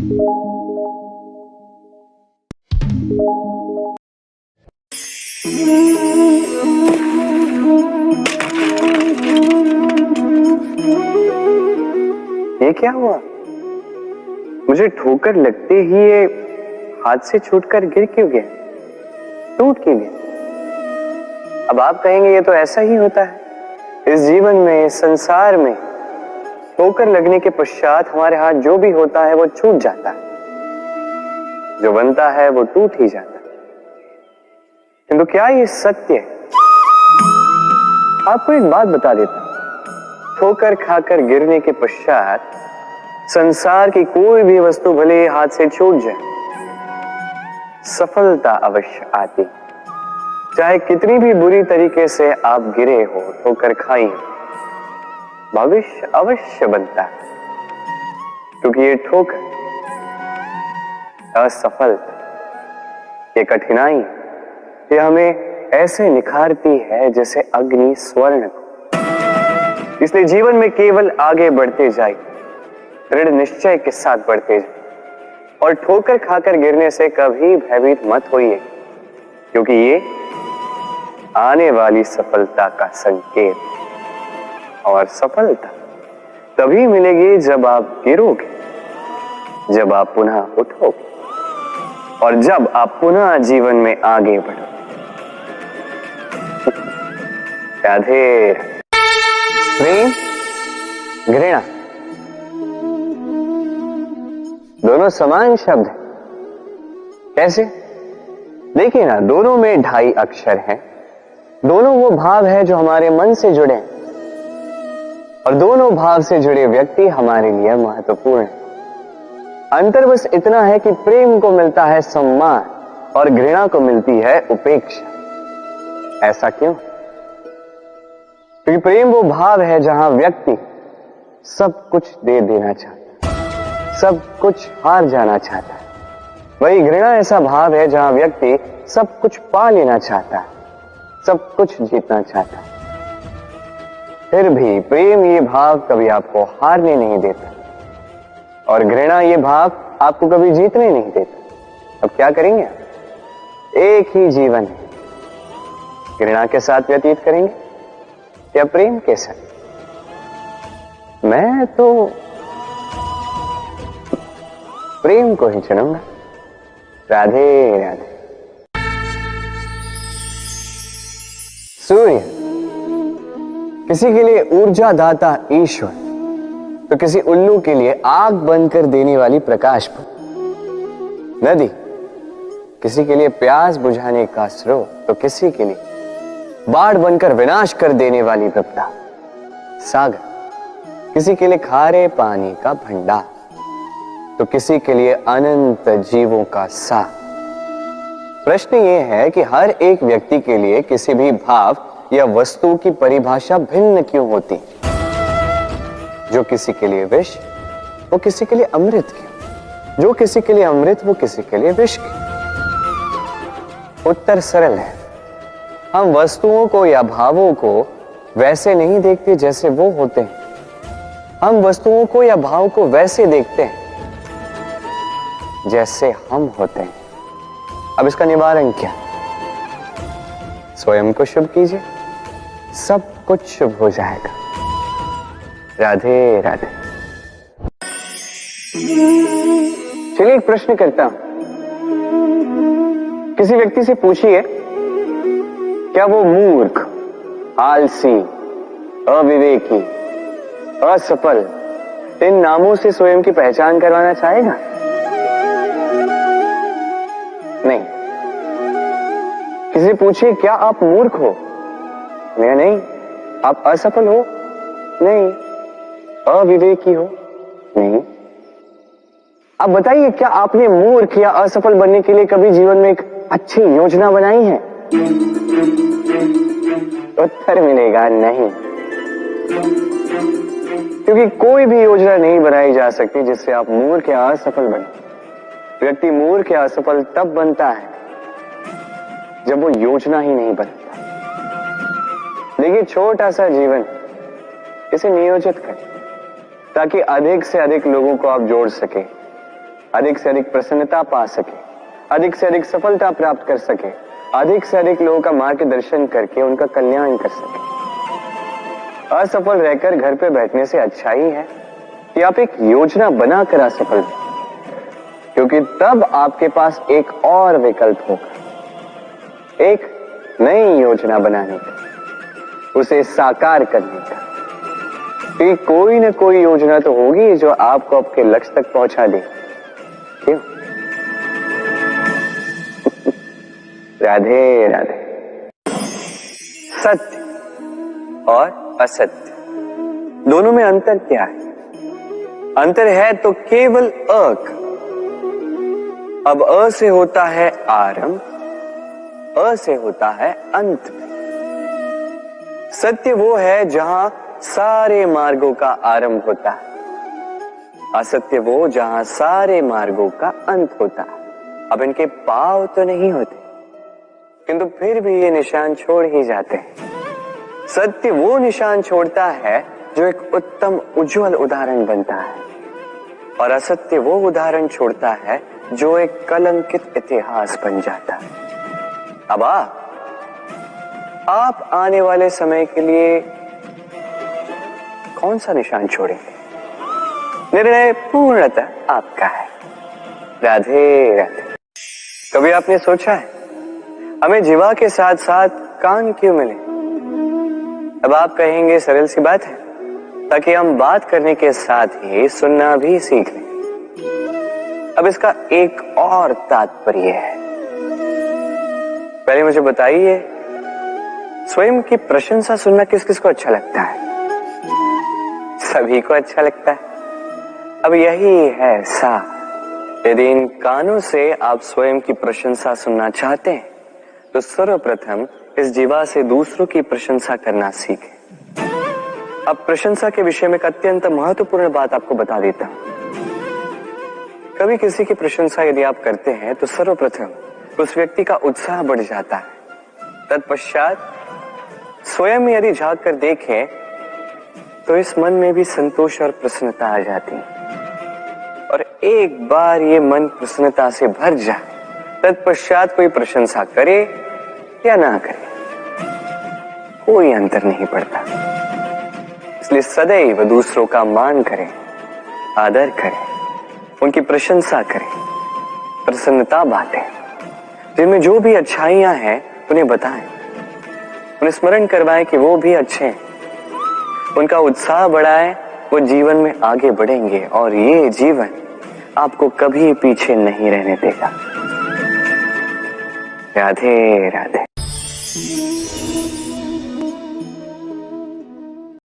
ये क्या हुआ? मुझे ठोकर लगते ही ये हाथ से छूटकर गिर क्यों गया? टूट क्यों गया? अब आप कहेंगे ये तो ऐसा ही होता है इस जीवन में, इस संसार में। ठोकर लगने के पश्चात हमारे हाथ जो भी होता है वो छूट जाता है, जो बनता है वो टूट ही जाता है। किंतु क्या ये सत्य है? आपको एक बात बता देता हूं, ठोकर खाकर गिरने के पश्चात संसार की कोई भी वस्तु भले हाथ से छूट जाए, सफलता अवश्य आती। चाहे कितनी भी बुरी तरीके से आप गिरे हो, ठोकर खाई हो, भविष्य अवश्य बनता है। क्योंकि ये ठोकर, असफलता, ये कठिनाई, ये हमें ऐसे निखारती है जैसे अग्नि स्वर्ण को। इसलिए जीवन में केवल आगे बढ़ते जाइए, दृढ़ निश्चय के साथ बढ़ते जाइए, और ठोकर खाकर गिरने से कभी भयभीत मत होइए, क्योंकि ये आने वाली सफलता का संकेत। और सफलता तभी मिलेगी जब आप गिरोगे, जब आप पुनः उठोगे, और जब आप पुनः जीवन में आगे बढ़ोगे। राधे। प्रेम, घृणा दोनों समान शब्द हैं। कैसे? देखिए ना, दोनों में 2.5 अक्षर हैं। दोनों वो भाव है जो हमारे मन से जुड़े हैं, और दोनों भाव से जुड़े व्यक्ति हमारे लिए महत्वपूर्ण है। अंतर बस इतना है कि प्रेम को मिलता है सम्मान और घृणा को मिलती है उपेक्षा। ऐसा क्यों? क्योंकि प्रेम वो भाव है जहां व्यक्ति सब कुछ दे देना चाहता है, सब कुछ हार जाना चाहता है। वही घृणा ऐसा भाव है जहां व्यक्ति सब कुछ पा लेना चाहता है, सब कुछ जीतना चाहता है। फिर भी प्रेम ये भाव कभी आपको हारने नहीं देता, और घृणा ये भाव आपको कभी जीतने नहीं देता। अब क्या करेंगे? एक ही जीवन है, घृणा के साथ व्यतीत करेंगे या प्रेम के साथ? मैं तो प्रेम को ही चुनूंगा। राधे राधे। सूर्य किसी के लिए ऊर्जा दाता ईश्वर, तो किसी उल्लू के लिए आग बनकर देने वाली प्रकाश पुंज। नदी किसी के लिए प्यास बुझाने का स्रोत, तो किसी के लिए बाढ़ बनकर विनाश कर देने वाली विपदा। सागर किसी के लिए खारे पानी का भंडार, तो किसी के लिए अनंत जीवों का सार। प्रश्न यह है कि हर एक व्यक्ति के लिए किसी भी भाव या वस्तु की परिभाषा भिन्न क्यों होती? जो किसी के लिए विष, वो किसी के लिए अमृत क्यों? जो किसी के लिए अमृत, वो किसी के लिए विष क्यों? उत्तर सरल है। हम वस्तुओं को या भावों को वैसे नहीं देखते जैसे वो होते हैं। हम वस्तुओं को या भाव को वैसे देखते हैं जैसे हम होते हैं। अब इसका निवारण क्या? स्वयं को शुभ कीजिए, सब कुछ शुभ हो जाएगा। राधे राधे। चलिए एक प्रश्न करता हूं। किसी व्यक्ति से पूछिए, क्या वो मूर्ख, आलसी, अविवेकी, असफल, इन नामों से स्वयं की पहचान करवाना चाहेगा? नहीं। किसी से पूछिए, क्या आप मूर्ख हो? नहीं। आप असफल हो? नहीं। अविवेकी हो? नहीं। अब बताइए, क्या आपने मूर्ख या असफल बनने के लिए कभी जीवन में एक अच्छी योजना बनाई है? उत्तर मिलेगा नहीं। क्योंकि कोई भी योजना नहीं बनाई जा सकती जिससे आप मूर्ख या असफल बने। व्यक्ति मूर्ख या असफल तब बनता है जब वो योजना ही नहीं बनाता। देखिए, छोटा सा जीवन, इसे नियोजित करें ताकि अधिक से अधिक लोगों को आप जोड़ सके, अधिक से अधिक प्रसन्नता पा सके, अधिक से अधिक सफलता प्राप्त कर सके, अधिक से अधिक लोगों का मार्गदर्शन करके उनका कल्याण कर सके। असफल रहकर घर पे बैठने से अच्छा ही है कि आप एक योजना बनाकर असफल हो, क्योंकि तब आपके पास एक और विकल्प होगा, एक नई योजना बनाने का, उसे साकार करने का। कि कोई न कोई योजना तो होगी जो आपको आपके लक्ष्य तक पहुंचा दे। क्यों? राधे राधे। सत्य और असत्य दोनों में अंतर क्या है? अंतर है तो केवल अक। अब अ से होता है आरंभ, अ से होता है अंत। सत्य वो है जहां सारे मार्गों का आरंभ होता है, असत्य वो जहां सारे मार्गों का अंत होता है। अब इनके पाव तो नहीं होते, किंतु फिर भी ये निशान छोड़ ही जाते हैं। सत्य वो निशान छोड़ता है जो एक उत्तम उज्जवल उदाहरण बनता है, और असत्य वो उदाहरण छोड़ता है जो एक कलंकित इतिहास बन जाता है। अब आप आने वाले समय के लिए कौन सा निशान छोड़ेंगे? निर्णय पूर्णतः आपका है। राधे राधे। कभी आपने सोचा है हमें जीवा के साथ साथ कान क्यों मिले? अब आप कहेंगे सरल सी बात है, ताकि हम बात करने के साथ ही सुनना भी सीख लें। अब इसका एक और तात्पर्य है। पहले मुझे बताइए, स्वयं की प्रशंसा सुनना किस किस को अच्छा लगता है? सभी को अच्छा लगता है। अब यही है सार। यदि इन कानों से आप स्वयं की प्रशंसा सुनना चाहते हैं तो सर्वप्रथम इस जीवा से दूसरों की प्रशंसा करना सीखें। अब प्रशंसा के विषय में एक अत्यंत महत्वपूर्ण बात आपको बता देता हूं। कभी किसी की प्रशंसा यदि आप करते हैं तो सर्वप्रथम उस व्यक्ति का उत्साह बढ़ जाता है। तत्पश्चात स्वयं यदि झांक कर देखें तो इस मन में भी संतोष और प्रसन्नता आ जाती है, और एक बार ये मन प्रसन्नता से भर जाए, तत्पश्चात कोई प्रशंसा करे या ना करे, कोई अंतर नहीं पड़ता। इसलिए सदैव दूसरों का मान करें, आदर करें, उनकी प्रशंसा करें, प्रसन्नता बांटें। जिनमें जो भी अच्छाइयां हैं उन्हें बताएं, उन्हें स्मरण करवाएं कि वो भी अच्छे हैं, उनका उत्साह बढ़ाएं, वो जीवन में आगे बढ़ेंगे और ये जीवन आपको कभी पीछे नहीं रहने देगा। राधे राधे।